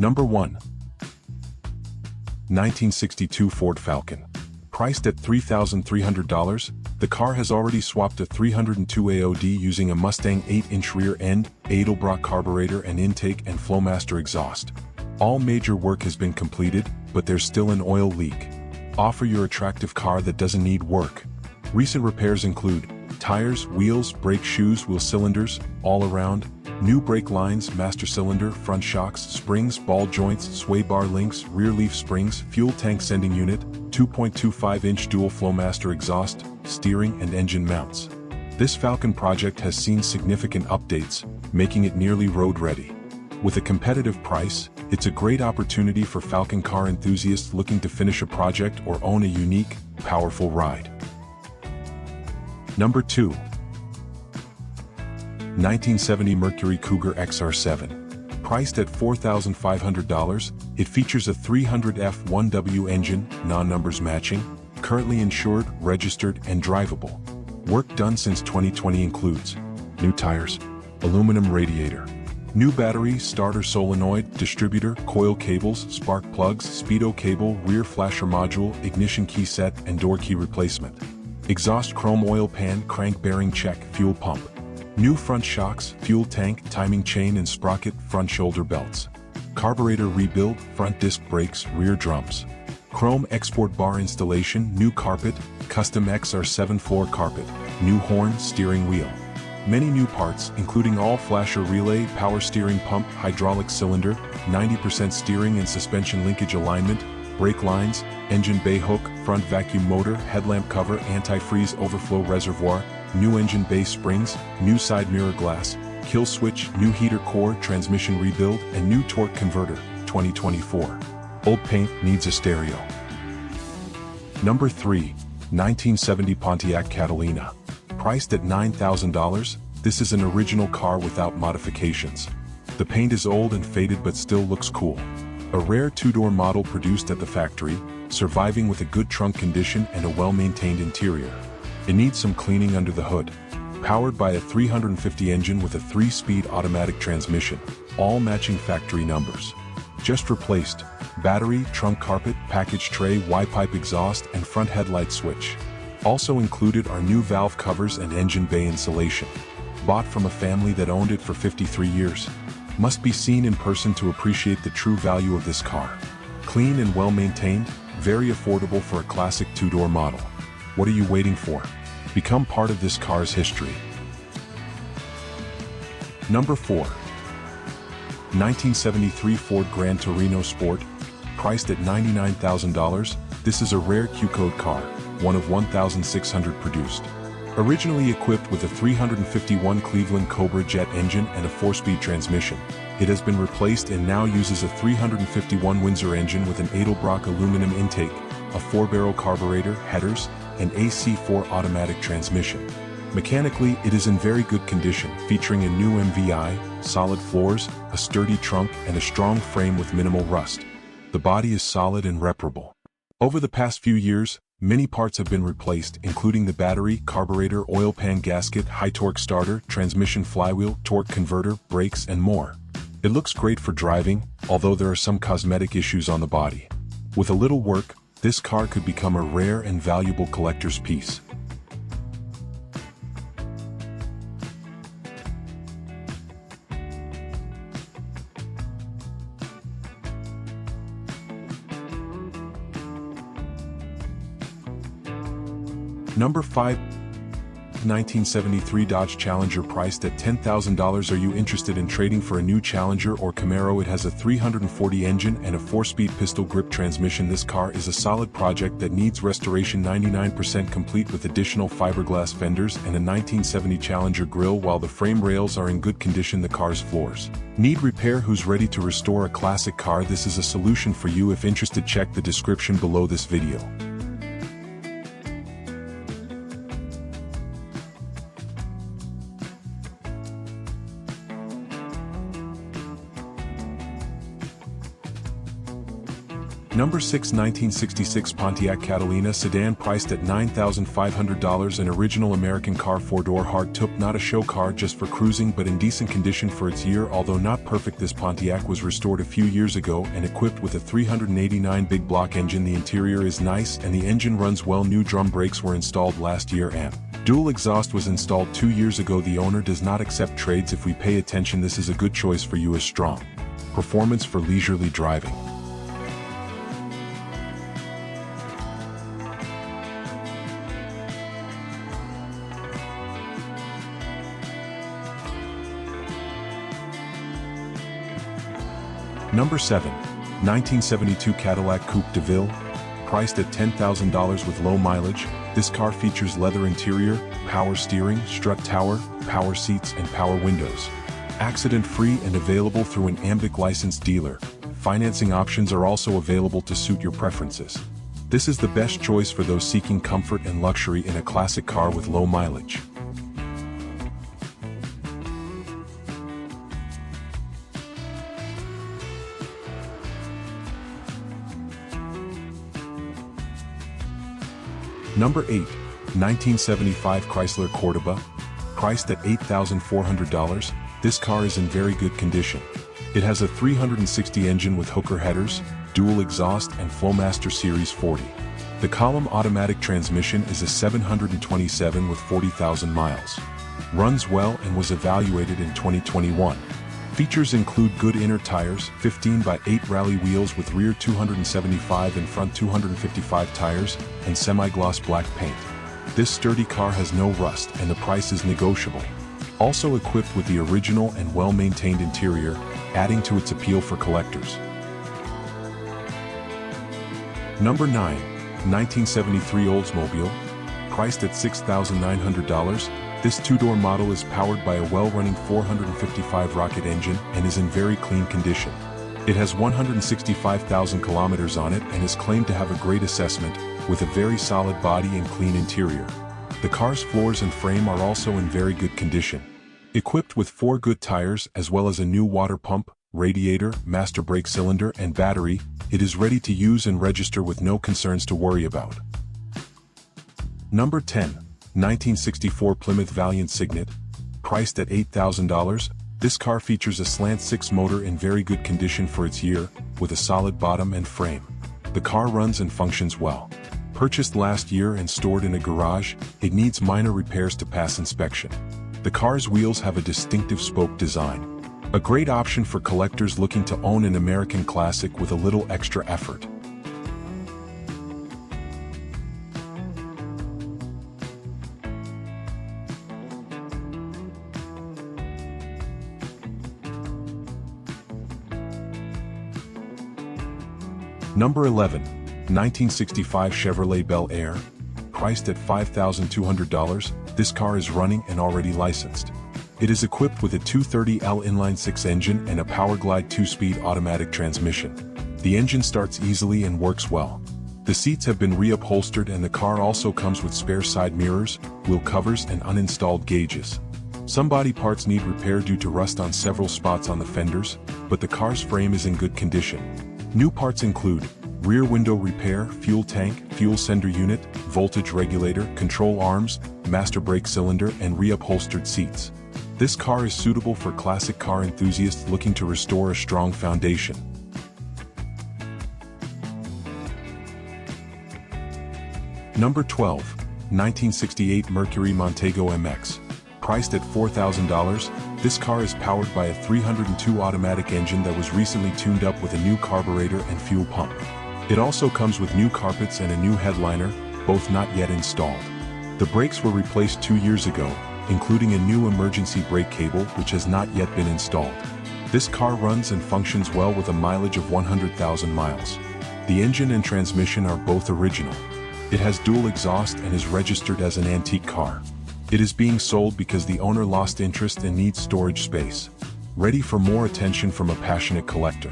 Number 1. 1962 Ford Falcon. Priced at $3,300, the car has already swapped a 302 AOD using a Mustang 8-inch rear end, Edelbrock carburetor and intake and Flowmaster exhaust. All major work has been completed, but there's still an oil leak. Offer your attractive car that doesn't need work. Recent repairs include tires, wheels, brake shoes, wheel cylinders, all around, new brake lines, master cylinder, front shocks, springs, ball joints, sway bar links, rear leaf springs, fuel tank sending unit, 2.25-inch dual Flowmaster exhaust, steering and engine mounts. This Falcon project has seen significant updates, making it nearly road-ready. With a competitive price, it's a great opportunity for Falcon car enthusiasts looking to finish a project or own a unique, powerful ride. Number 2. 1970 Mercury Cougar XR7. Priced at $4,500, it features a 300F1W engine, non-numbers matching, currently insured, registered, and drivable. Work done since 2020 includes new tires, aluminum radiator, new battery, starter solenoid, distributor, coil cables, spark plugs, speedo cable, rear flasher module, ignition key set, and door key replacement. Exhaust chrome oil pan, crank bearing check, fuel pump. New front shocks, fuel tank, timing chain and sprocket, front shoulder belts. Carburetor rebuild, front disc brakes, rear drums. Chrome export bar installation, new carpet, custom XR7 floor carpet, new horn, steering wheel. Many new parts, including all flasher relay, power steering pump, hydraulic cylinder, 90% steering and suspension linkage alignment, brake lines, engine bay hook, front vacuum motor, headlamp cover, antifreeze overflow reservoir, new engine bay springs, new side mirror glass, kill switch, new heater core, transmission rebuild, and new torque converter, 2024. Old paint needs a stereo. Number 3. 1970 Pontiac Catalina. Priced at $9,000, this is an original car without modifications. The paint is old and faded but still looks cool. A rare two-door model produced at the factory, surviving with a good trunk condition and a well-maintained interior. It needs some cleaning under the hood. Powered by a 350 engine with a 3-speed automatic transmission, all matching factory numbers. Just replaced: battery, trunk carpet, package tray, Y-pipe exhaust, and front headlight switch. Also included are new valve covers and engine bay insulation. Bought from a family that owned it for 53 years. Must be seen in person to appreciate the true value of this car. Clean and well-maintained, very affordable for a classic two-door model. What are you waiting for? Become part of this car's history. Number 4. 1973 Ford Gran Torino Sport. Priced at $99,000, this is a rare Q-code car, one of 1,600 produced. Originally equipped with a 351 Cleveland Cobra jet engine and a 4-speed transmission, it has been replaced and now uses a 351 Windsor engine with an Edelbrock aluminum intake, a 4-barrel carburetor, headers, and AC4 automatic transmission. Mechanically, it is in very good condition, featuring a new MVI, solid floors, a sturdy trunk, and a strong frame with minimal rust. The body is solid and reparable. Over the past few years, many parts have been replaced, including the battery, carburetor, oil pan gasket, high-torque starter, transmission flywheel, torque converter, brakes, and more. It looks great for driving, although there are some cosmetic issues on the body. With a little work, this car could become a rare and valuable collector's piece. Number 5. 1973 Dodge Challenger priced at $10,000. Are you interested in trading for a new Challenger or Camaro? It has a 340 engine and a 4-speed pistol grip transmission. This car is a solid project that needs restoration. 99% complete with additional fiberglass fenders and a 1970 Challenger grille. While the frame rails are in good condition, the car's floors need repair. Who's ready to restore a classic car? This is a solution for you. If interested, check the description below this video. Number 6, 1966 Pontiac Catalina sedan priced at $9,500. An original American car, 4-door hardtop, not a show car just for cruising but in decent condition for its year. Although not perfect, this Pontiac was restored a few years ago and equipped with a 389 big block engine. The interior is nice and the engine runs well. New drum brakes were installed last year and dual exhaust was installed 2 years ago. The owner does not accept trades. If we pay attention, this is a good choice for you as strong performance for leisurely driving. Number 7, 1972 Cadillac Coupe de Ville, priced at $10,000 with low mileage. This car features leather interior, power steering, strut tower, power seats and power windows. Accident-free and available through an AMBIC licensed dealer. Financing options are also available to suit your preferences. This is the best choice for those seeking comfort and luxury in a classic car with low mileage. Number 8, 1975 Chrysler Cordoba, priced at $8,400. This car is in very good condition. It has a 360 engine with hooker headers, dual exhaust and Flowmaster Series 40. The column automatic transmission is a 727 with 40,000 miles. Runs well and was evaluated in 2021. Features include good inner tires, 15x8 rally wheels with rear 275 and front 255 tires, and semi-gloss black paint. This sturdy car has no rust and the price is negotiable. Also equipped with the original and well-maintained interior, adding to its appeal for collectors. Number 9, 1973 Oldsmobile, priced at $6,900. This two-door model is powered by a well-running 455 rocket engine and is in very clean condition. It has 165,000 kilometers on it and is claimed to have a great assessment, with a very solid body and clean interior. The car's floors and frame are also in very good condition. Equipped with 4 good tires as well as a new water pump, radiator, master brake cylinder and battery, it is ready to use and register with no concerns to worry about. Number 10. 1964 Plymouth Valiant Signet, priced at $8,000. This car features a slant 6 motor in very good condition for its year, with a solid bottom and frame. The car runs and functions well. Purchased last year and stored in a garage, it needs minor repairs to pass inspection. The car's wheels have a distinctive spoke design. A great option for collectors looking to own an American classic with a little extra effort. Number 11, 1965 Chevrolet Bel Air, priced at $5,200. This car is running and already licensed. It is equipped with a 230L inline-6 engine and a Powerglide 2-speed automatic transmission. The engine starts easily and works well. The seats have been reupholstered and the car also comes with spare side mirrors, wheel covers and uninstalled gauges. Some body parts need repair due to rust on several spots on the fenders, but the car's frame is in good condition. New parts include rear window repair, fuel tank, fuel sender unit, voltage regulator, control arms, master brake cylinder and reupholstered seats. This car is suitable for classic car enthusiasts looking to restore a strong foundation. Number 12, 1968 Mercury Montego MX, priced at $4,000. This car is powered by a 302 automatic engine that was recently tuned up with a new carburetor and fuel pump. It also comes with new carpets and a new headliner, both not yet installed. The brakes were replaced 2 years ago, including a new emergency brake cable which has not yet been installed. This car runs and functions well with a mileage of 100,000 miles. The engine and transmission are both original. It has dual exhaust and is registered as an antique car. It is being sold because the owner lost interest and needs storage space. Ready for more attention from a passionate collector.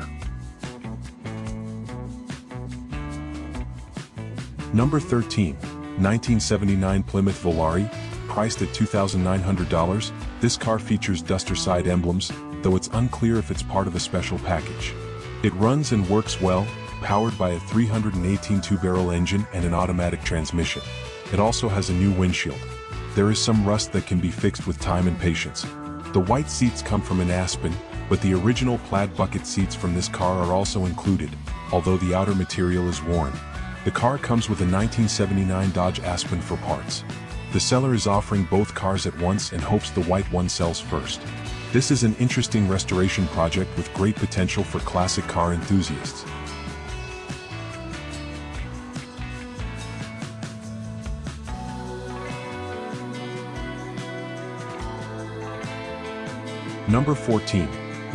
Number 13, 1979 Plymouth Volare, priced at $2,900. This car features Duster side emblems, though it's unclear if it's part of a special package. It runs and works well, powered by a 318 two-barrel engine and an automatic transmission. It also has a new windshield. There is some rust that can be fixed with time and patience. The white seats come from an Aspen, but the original plaid bucket seats from this car are also included, although the outer material is worn. The car comes with a 1979 Dodge Aspen for parts. The seller is offering both cars at once and hopes the white one sells first. This is an interesting restoration project with great potential for classic car enthusiasts. Number 14.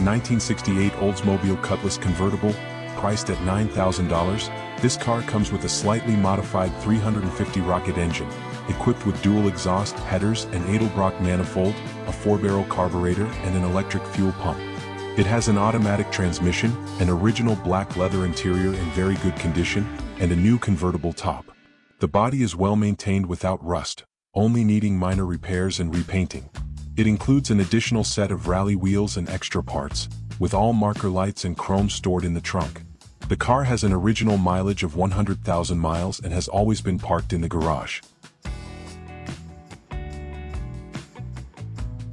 1968 Oldsmobile Cutlass Convertible, priced at $9,000. This car comes with a slightly modified 350 rocket engine, equipped with dual exhaust headers and Edelbrock manifold, a 4-barrel carburetor and an electric fuel pump. It has an automatic transmission, an original black leather interior in very good condition, and a new convertible top. The body is well maintained without rust, only needing minor repairs and repainting. It includes an additional set of rally wheels and extra parts, with all marker lights and chrome stored in the trunk. The car has an original mileage of 100,000 miles and has always been parked in the garage.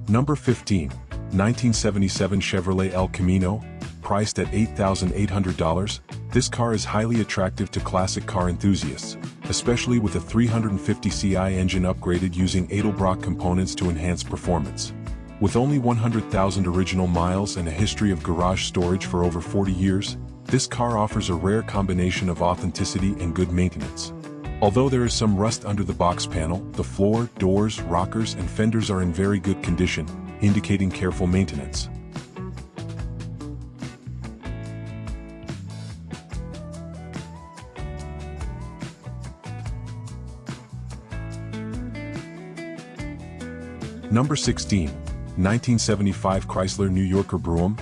Number 15. 1977 Chevrolet El Camino, priced at $8,800. This car is highly attractive to classic car enthusiasts, especially with a 350 Ci engine upgraded using Edelbrock components to enhance performance. With only 100,000 original miles and a history of garage storage for over 40 years, this car offers a rare combination of authenticity and good maintenance. Although there is some rust under the box panel, the floor, doors, rockers, and fenders are in very good condition, indicating careful maintenance. Number 16. 1975 Chrysler New Yorker Brougham,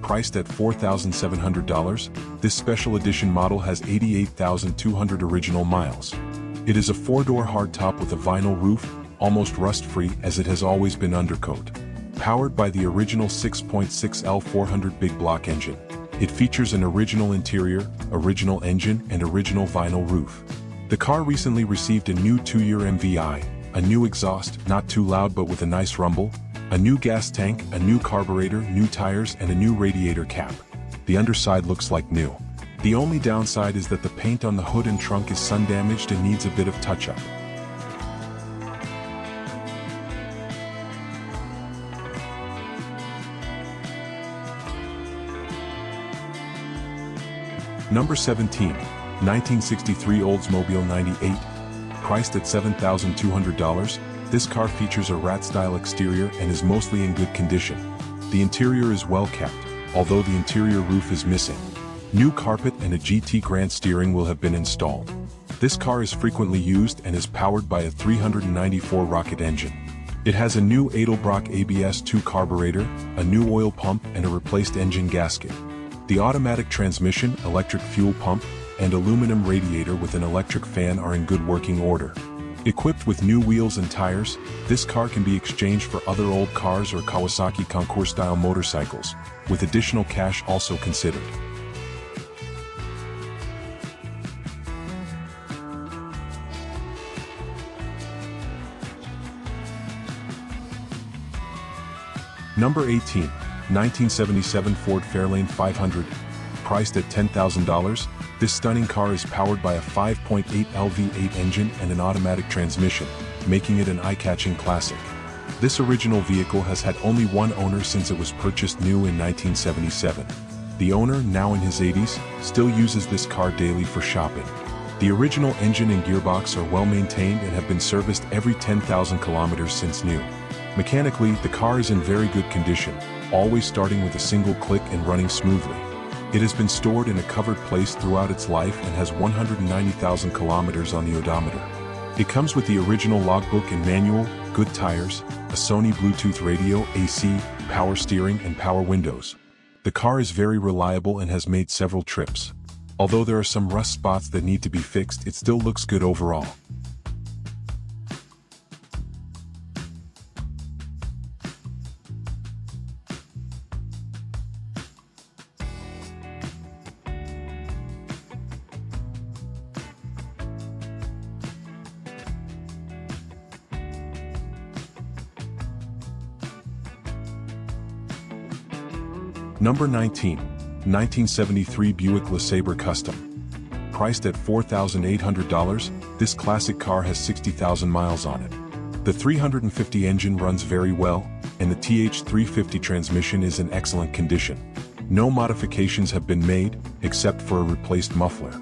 priced at $4,700. This special edition model has 88,200 original miles. It is a 4-door hardtop with a vinyl roof, almost rust-free as it has always been undercoat. Powered by the original 6.6 L400 big block engine. It features an original interior, original engine, and original vinyl roof. The car recently received a new 2-year MVI, a new exhaust, not too loud but with a nice rumble, a new gas tank, a new carburetor, new tires, and a new radiator cap. The underside looks like new. The only downside is that the paint on the hood and trunk is sun-damaged and needs a bit of touch-up. Number 17. 1963 Oldsmobile 98, priced at $7,200. This car features a rat-style exterior and is mostly in good condition. The interior is well kept, although the interior roof is missing. New carpet and a GT Grand steering wheel have been installed. This car is frequently used and is powered by a 394 rocket engine. It has a new Edelbrock ABS-2 carburetor, a new oil pump, and a replaced engine gasket. The automatic transmission, electric fuel pump, and aluminum radiator with an electric fan are in good working order. Equipped with new wheels and tires, this car can be exchanged for other old cars or Kawasaki Concours-style motorcycles, with additional cash also considered. Number 18. 1977 Ford Fairlane 500, priced at $10,000. This stunning car is powered by a 5.8 LV8 engine and an automatic transmission, making it an eye-catching classic. This original vehicle has had only one owner since it was purchased new in 1977. The owner, now in his 80s, still uses this car daily for shopping. The original engine and gearbox are well maintained and have been serviced every 10,000 kilometers since new. Mechanically, the car is in very good condition, always starting with a single click and running smoothly. It has been stored in a covered place throughout its life and has 190,000 kilometers on the odometer. It comes with the original logbook and manual, good tires, a Sony Bluetooth radio, AC, power steering, and power windows. The car is very reliable and has made several trips. Although there are some rust spots that need to be fixed, it still looks good overall. Number 19. 1973 Buick LeSabre Custom. Priced at $4,800, this classic car has 60,000 miles on it. The 350 engine runs very well, and the TH350 transmission is in excellent condition. No modifications have been made, except for a replaced muffler.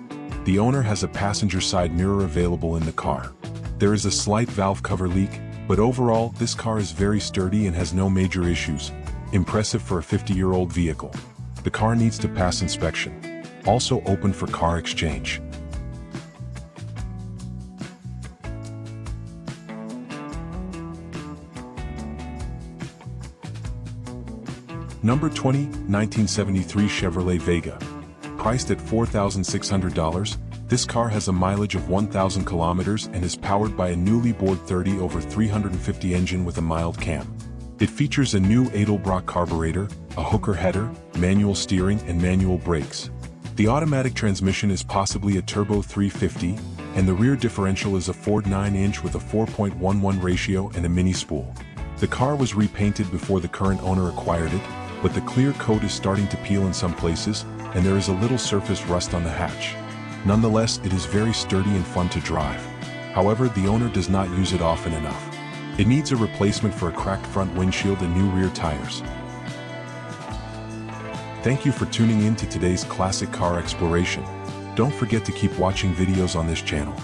The owner has a passenger side mirror available in the car. There is a slight valve cover leak, but overall, this car is very sturdy and has no major issues. Impressive for a 50-year-old vehicle. The car needs to pass inspection. Also open for car exchange. Number 20, 1973 Chevrolet Vega. Priced at $4,600, this car has a mileage of 1,000 kilometers and is powered by a newly bored 30/350 engine with a mild cam. It features a new Edelbrock carburetor, a hooker header, manual steering and manual brakes. The automatic transmission is possibly a turbo 350, and the rear differential is a Ford 9-inch with a 4.11 ratio and a mini spool. The car was repainted before the current owner acquired it, but the clear coat is starting to peel in some places, and there is a little surface rust on the hatch. Nonetheless, it is very sturdy and fun to drive. However, the owner does not use it often enough. It needs a replacement for a cracked front windshield and new rear tires. Thank you for tuning in to today's classic car exploration. Don't forget to keep watching videos on this channel.